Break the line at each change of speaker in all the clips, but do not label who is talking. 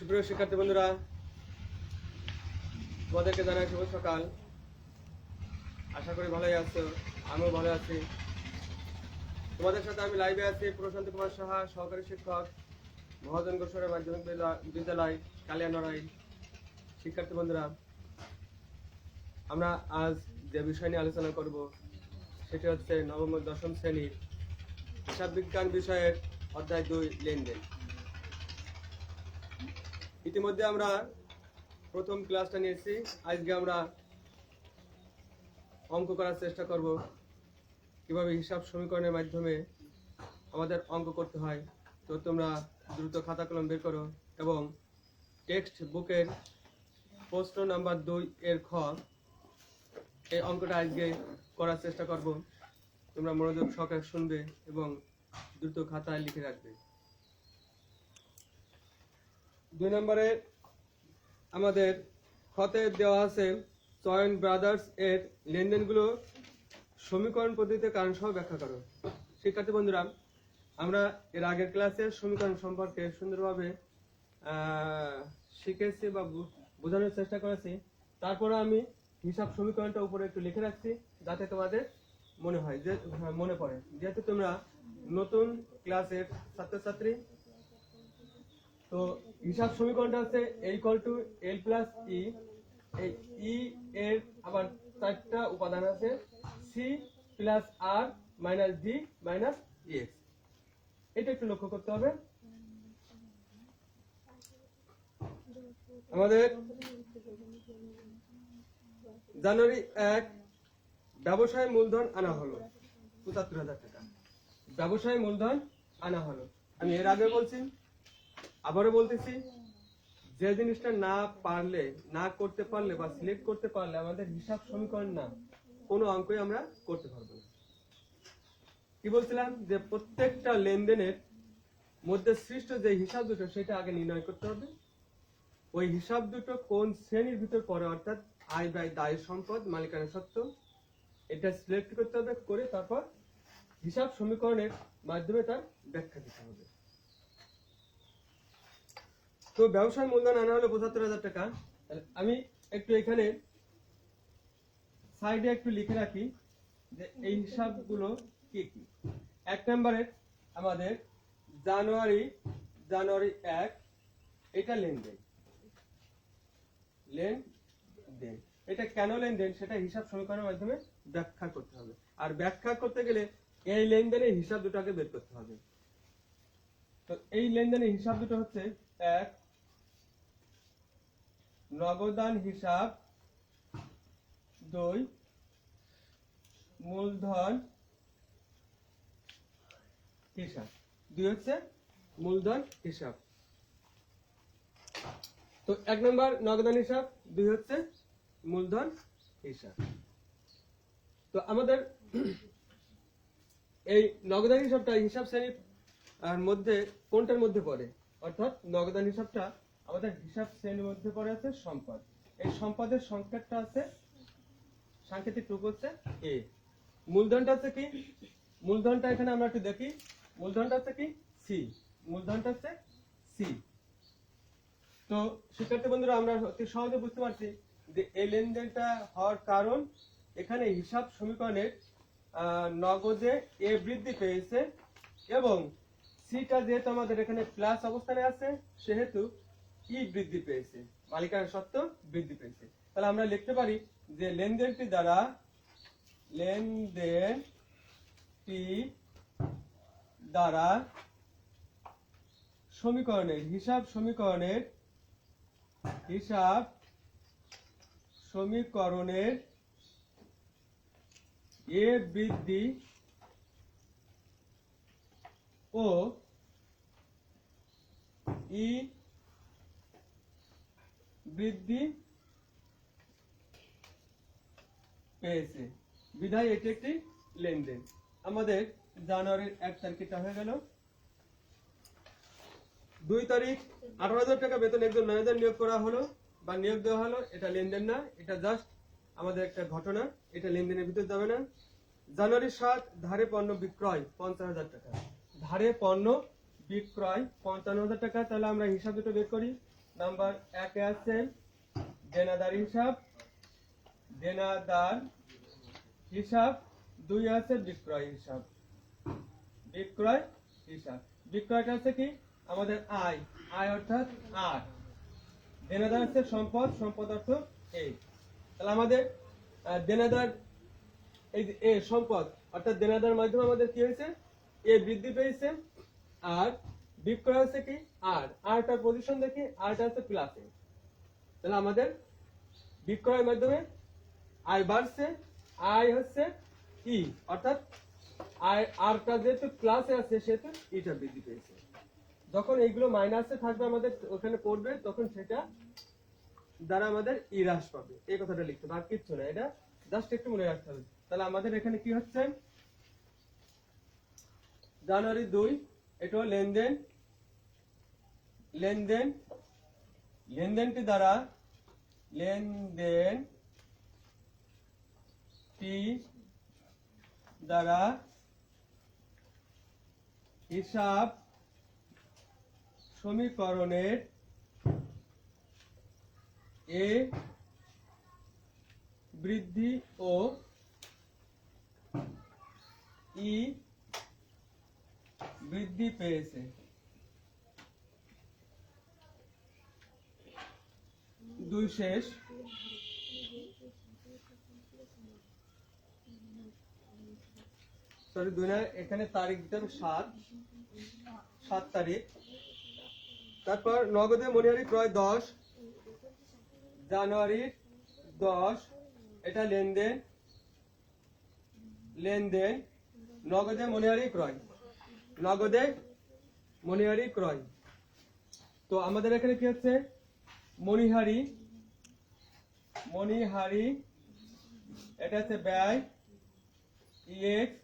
সুপ্রিয় শিক্ষার্থী বন্ধুরা, তোমাদেরকে জানাই শুভ সকাল। আশা করি ভালোই আছো, আমিও ভালো আছি। তোমাদের সাথে আমি লাইভে আছি প্রশান্ত কুমার সাহা, সহকারী শিক্ষক, মহাজন গোস্বামী মাধ্যমিক বিদ্যালয়, কালিয়ানড়াই। শিক্ষার্থী বন্ধুরা, আমরা আজ যে বিষয় নিয়ে আলোচনা করব সেটি হচ্ছে নবম ও দশম শ্রেণীর হিসাব বিজ্ঞান বিষয়ের অধ্যায় 2 লেনদেন। ইতিমধ্যে আমরা প্রথম ক্লাসটা নিয়েছি। আজকে আমরা অঙ্ক করার চেষ্টা করব, কিভাবে হিসাব সমীকরণের মাধ্যমে আমাদের অঙ্ক করতে হয়। তো তোমরা দ্রুত খাতা কলম বের করো এবং টেক্সট বুকের প্রশ্ন নাম্বার 2 এর খ এই অঙ্কটা আজকে করার চেষ্টা করব। তোমরা মনোযোগ সহকারে শুনবে এবং দ্রুত খাতায় লিখে রাখবে। 2 নম্বরে আমাদের খতে দেওয়া আছে চয়ন ব্রাদার্স এর লেনদেনগুলো সমীকরণ পদ্ধতিতে কারণ সহ ব্যাখ্যা করো। শিক্ষার্থী বন্ধুরা, আমরা এর আগের ক্লাসে সমীকরণ সম্পর্কে সুন্দরভাবে শিখেছি বা বোঝানোর চেষ্টা করেছি। তারপরে আমি হিসাব সমীকরণটা উপরে একটু লিখে রাখছি যাতে তোমাদের মনে হয় যে মনে পড়ে, যেহেতু তোমরা নতুন ক্লাসের ছাত্রছাত্রী। তো হিসাব সমীকরণটা হচ্ছে L প্লাস ই। এই ই এর আবার 4টা উপাদান আছে, সি প্লাস আর মাইনাস ডি মাইনাস এক্স। এটা একটু লক্ষ্য করতে হবে। আমাদের জানুয়ারি 1 ব্যবসায় মূলধন আনা হলো ৭৫,০০০ টাকা। ব্যবসায় মূলধন আনা হলো। আমি এর আগে বলছি, আবারও বলতেছি, যে জিনিসটা না পারলে, না করতে পারলে বা সিলেক্ট করতে পারলে আমাদের হিসাব সমীকরণ না, কোনো অঙ্কই আমরা করতে পারবো না। কি বলছিলাম যে প্রত্যেকটা লেনদেনের মধ্যে সৃষ্ট যে হিসাব দুটো সেটা আগে নির্ণয় করতে হবে। ওই হিসাব দুটো কোন শ্রেণীর ভিতর পড়ে, অর্থাৎ আয় ব্যয়, দায় সম্পদ, মালিকানা সত্ত্ব, এটা সিলেক্ট করতে হবে। করে তারপর হিসাব সমীকরণের মাধ্যমে তার ব্যাখ্যা দিতে হবে। তো ব্যবসায় মূলধন আনা হলো ৭৫,০০০ টাকা। আমি একটু এখানে সাইডে একটু লিখে রাখি যে এই হিসাবগুলো কি কি। 1 নম্বরে আমাদের জানুয়ারি 1 এটা লেনদেন। এটা কেন লেনদেন সেটা হিসাব সমীকরণের মাধ্যমে ব্যাখ্যা করতে হবে। আর ব্যাখ্যা করতে গেলে এই লেনদেনের হিসাব দুটোকে বের করতে হবে। তো এই লেনদেনের হিসাব দুটো হচ্ছে 1 নগদান হিসাব, 2 মূলধন হিসাব। 2 হচ্ছে মূলধন হিসাব। তো 1 নম্বর নগদান হিসাব, 2 হচ্ছে মূলধন হিসাব। তো আমাদের এই নগদান হিসাবটা হিসাব শ্রেণীর মধ্যে কোনটার মধ্যে পড়ে, অর্থাৎ নগদান হিসাবটা আমাদের হিসাব শ্রেণীর মধ্যে পড়ে আছে সম্পদ। এই সম্পদের সংকেতটা আছে, সাংকেতিক রূপ হচ্ছে এ। মূলধনটা হচ্ছে কি, মূলধনটা এখানে আমরা একটু দেখি, মূলধনটা হচ্ছে কি সি। মূলধনটা হচ্ছে সি। তো শিক্ষার্থী বন্ধুরা, আমরা অতি সহজে বুঝতে পারছি যে এই লেনদেনটা হওয়ার কারণ এখানে হিসাব সমীকরণের নগদে এ বৃদ্ধি পেয়েছে এবং সিটা যেহেতু আমাদের এখানে প্লাস অবস্থানে আছে সেহেতু ই বৃদ্ধি পেয়েছে, মালিকানা সত্ত্ব বৃদ্ধি পেয়েছে। তাহলে আমরা লিখতে পারি যে লেনদেনটি দ্বারা সমীকরণের হিসাব সমীকরণের এ বৃদ্ধি ও ই বৃদ্ধি পেয়েছে বিধায় এটি একটি লেনদেন। আমাদের জানুয়ারির 1 তারিখটা হয়ে গেল। 2 তারিখ 18,০০০ টাকা বেতন একজন ম্যানেজার নিয়োগ করা হলো বা নিয়োগ দেওয়া হলো। এটা লেনদেন না, এটা জাস্ট আমাদের একটা ঘটনা, এটা লেনদেনের ভিতর যাবে না। জানুয়ারি 7 ধারে পণ্য বিক্রয় ৫০,০০০ টাকা। ধারে পণ্য বিক্রয় ৫৫,০০০ টাকা। তাহলে আমরা হিসাব দুটো বের করি। নাম্বার 1 এ আছে দেনাদার হিসাব, দেনাদার হিসাব। 2 আছে বিক্রয় হিসাব, বিক্রয় হিসাব। বিক্রয়টা আছে কি আমাদের আয়, আয় অর্থাৎ 8। দেনাদার হচ্ছে সম্পদ, সম্পদ অর্থ এই। তাহলে আমাদের দেনাদার এই যে এ সম্পদ অর্থাৎ দেনাদার মাধ্যমে আমাদের কি হয়েছে, এ বৃদ্ধি পেয়েছে। আর বিক্রয় হচ্ছে কি আরটার পজিশন দেখি, আরটা হচ্ছে প্লাসে। তাহলে আমাদের বিক্রয়ের মাধ্যমে আয় বাড়ছে, আয় হচ্ছে ই অর্থাৎ আয় আরটা যেহেতু প্লাসে আছে সেহেতু ইটা বৃদ্ধি পেয়েছে। যখন এইগুলো মাইনাসে থাকবে আমাদের ওখানে পড়বে তখন সেটা দ্বারা আমাদের ই হ্রাস পাবে, এই কথাটা লিখতে হবে, আর কিচ্ছু না, এটা জাস্ট একটু মনে রাখতে হবে। তাহলে আমাদের এখানে কি হচ্ছে, জানুয়ারি 2 এটা লেনদেন, লেনদেন লেনদেনটি দ্বারা লেনদেনটি দ্বারা হিসাব সমীকরণের এ বৃদ্ধি ও ই বৃদ্ধি পেয়েছে। দুই শেষ সরি 2 না, এখানে তারিখ দিতে হবে 7 তারিখ। তারপর নগদে মনিহারি ক্রয় 10 জানুয়ারি 10, এটা লেনদেন, লেনদেন নগদে মনিহারি ক্রয়, নগদে মনিহারি ক্রয়। তো আমাদের এখানে কি হচ্ছে, মনিহারি, মনিহারি এটা হচ্ছে ব্যয় ইএক্স,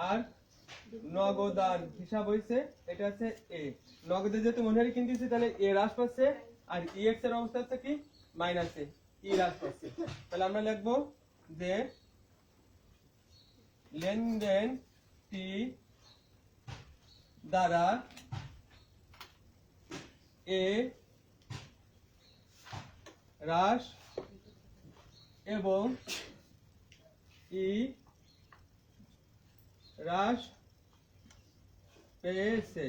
আর নগদান হিসাব হইছে এটা হচ্ছে এ। নগদে যেহেতু মনিহারি কিনতেছি তাহলে এ হ্রাস পাচ্ছে, আর ইএক্স এর অবস্থা হচ্ছে কি মাইনাসে, ই হ্রাস পাচ্ছে। তাহলে আমরা লিখবো যে লেনদেনটি দ্বারা এ হ্রাস এবং ই হ্রাস পেয়েছে।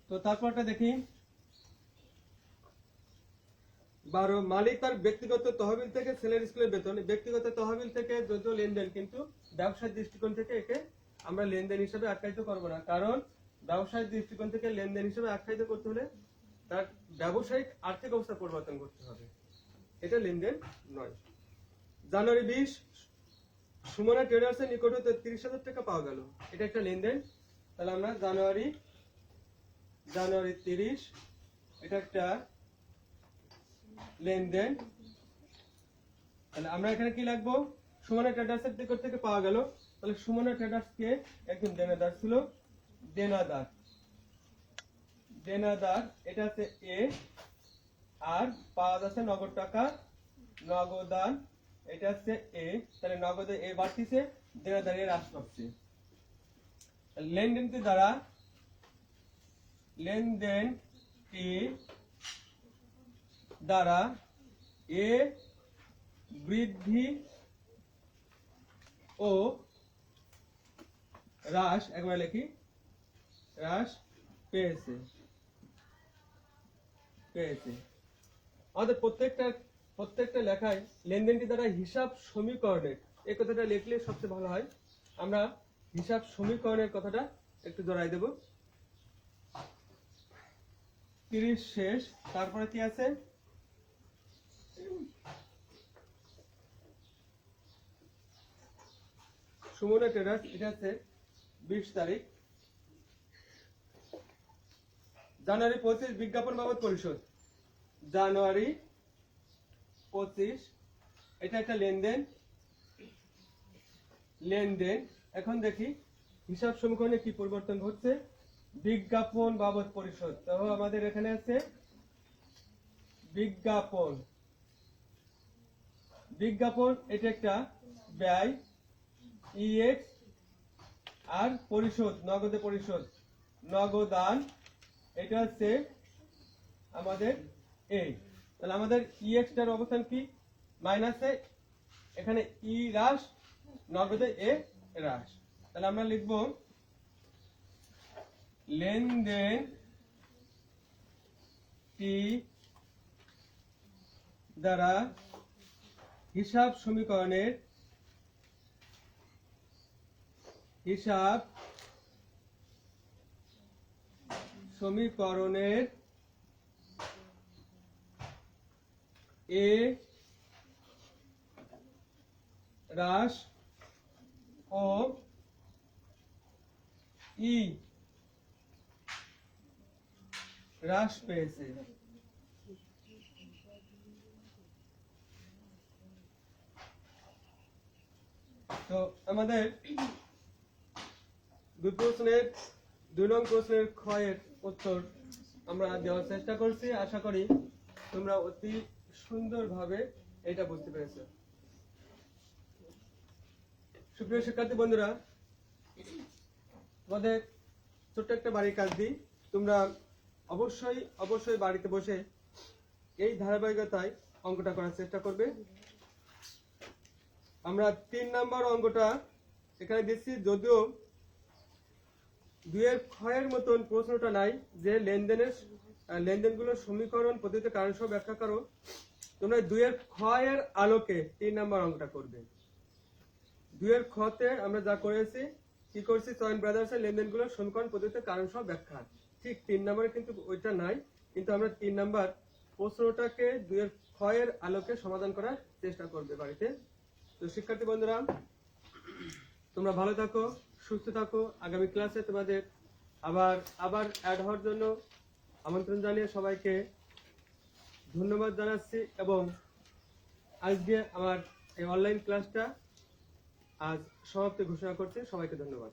তো তারপরটা দেখি 12 মালিক তার ব্যক্তিগত তহবিল থেকে ছেলের স্কুলের বেতন। ব্যক্তিগত তহবিল থেকে যদিও লেনদেন, কিন্তু ব্যবসায়িক দৃষ্টিকোণ থেকে একে আমরা লেনদেন হিসেবে আখ্যায়িত করব না, কারণ ব্যবসায়িক দৃষ্টিকোণ থেকে লেনদেন হিসেবে আখ্যায়িত করতে হলে তার ব্যবসায়িক আর্থিক অবস্থা পরিবর্তন করতে হবে, এটা লেনদেন নয়। জানুয়ারি 20 সুমনা ট্রেডার্সের নিকট হতে 30,000 টাকা পাওয়া গেল, এটা একটা লেনদেন। তাহলে আমরা জানুয়ারি 30 এটা একটা লেনদেন। তাহলে আমরা এখানে কি লিখবো, সুমনা ট্রেডার্সের নিকট থেকে পাওয়া গেল। তাহলে সুমনা ট্রেডার্স কে একজন দেনাদার ছিল, দেনাদার, দেনাদার এটা হচ্ছে এ, আর পাওয়া যাচ্ছে নগদ টাকা, নগদান এটা হচ্ছে এ। তাহলে নগদে এ বাড়তিছে, দেনাদার এর হ্রাস পাচ্ছে। লেনদেনটি দ্বারা, লেনদেনটি দ্বারা এ বৃদ্ধি ও হ্রাস, একবার লিখি, হ্রাস পেয়েছে, পেয়েছে। আমাদের প্রত্যেকটা লেখায় লেনদেনটি দ্বারা হিসাব সমীকরণের এই কথাটা লিখলে সবচেয়ে ভালো হয়। আমরা হিসাব সমীকরণের কথাটা একটু জড়াই দেব। 30 শেষ, তারপরে কি আছে, সুমনা ট্রেডার্স এটা হচ্ছে 20 তারিখ। জানুয়ারি 25 বিজ্ঞাপন বাবদ পরিশোধ, জানুয়ারি 25 এটা একটা লেনদেন, লেনদেন। এখন দেখি হিসাব সমীকরণে কি পরিবর্তন হচ্ছে, বিজ্ঞাপন বাবদ পরিশোধ। তো আমাদের এখানে আছে বিজ্ঞাপন, বিজ্ঞাপন এটা একটা ব্যয় ইএক্স, আর পরিশোধ নগদে পরিশোধ, নগদান, এটা হচ্ছে আমাদের এ। তাহলে আমাদের EX টার অবস্থান কি? মাইনাসে, এখানে ই হ্রাস, নগদে এ হ্রাস। তাহলে আমরা লিখব লেনদেন টি দ্বারা হিসাব সমীকরণের এ হ্রাস ও ই হ্রাস পেয়েছে। তো আমাদের 2 নং প্রশ্নের ক্ষয়ের উত্তর আমরা দেওয়ার চেষ্টা করছি। আশা করি তোমরা অতি সুন্দরভাবে এটা বুঝতে পেরেছো। সুপ্রিয় শিক্ষার্থী বন্ধুরা, তোমাদের ছোট্ট একটা বাড়ির কাজ দিই। তোমরা অবশ্যই বাড়িতে বসে এই ধারাবাহিকতায় অঙ্কটা করার চেষ্টা করবে। আমরা 3 নাম্বার অঙ্কটা এখানে দিচ্ছি, যদিও 2 এর ক্ষয়ের মতন প্রশ্নটা নাই যে লেনদেনগুলোর সমীকরণ পদ্ধতিতে কারণ সহ ব্যাখ্যা করো। তোমরা 2 এর ক্ষয়ের আলোকে 3 নাম্বার অঙ্কটা করবে। 2 এর ক্ষতে আমরা যা করেছি, কি করছি, চয়ন ব্রাদার্সের লেনদেনগুলোর সমীকরণ পদ্ধতিতে কারণ সহ ব্যাখ্যা, ঠিক 3 নাম্বারে কিন্তু ওইটা নাই। কিন্তু আমরা 3 নাম্বার প্রশ্নটাকে 2 এর ক্ষয়ের আলোকে সমাধান করার চেষ্টা করবে বাড়িতে। তো শিক্ষার্থী বন্ধুরা, তোমরা ভালো থাকো, সুস্থ থাকো। আগামী ক্লাসে তোমাদের আবার অ্যাড হওয়ার জন্য আমন্ত্রণ জানিয়ে সবাইকে ধন্যবাদ জানাচ্ছি, এবং আজকে আমার এই অনলাইন ক্লাসটা আজ সমাপ্তি ঘোষণা করছি। সবাইকে ধন্যবাদ।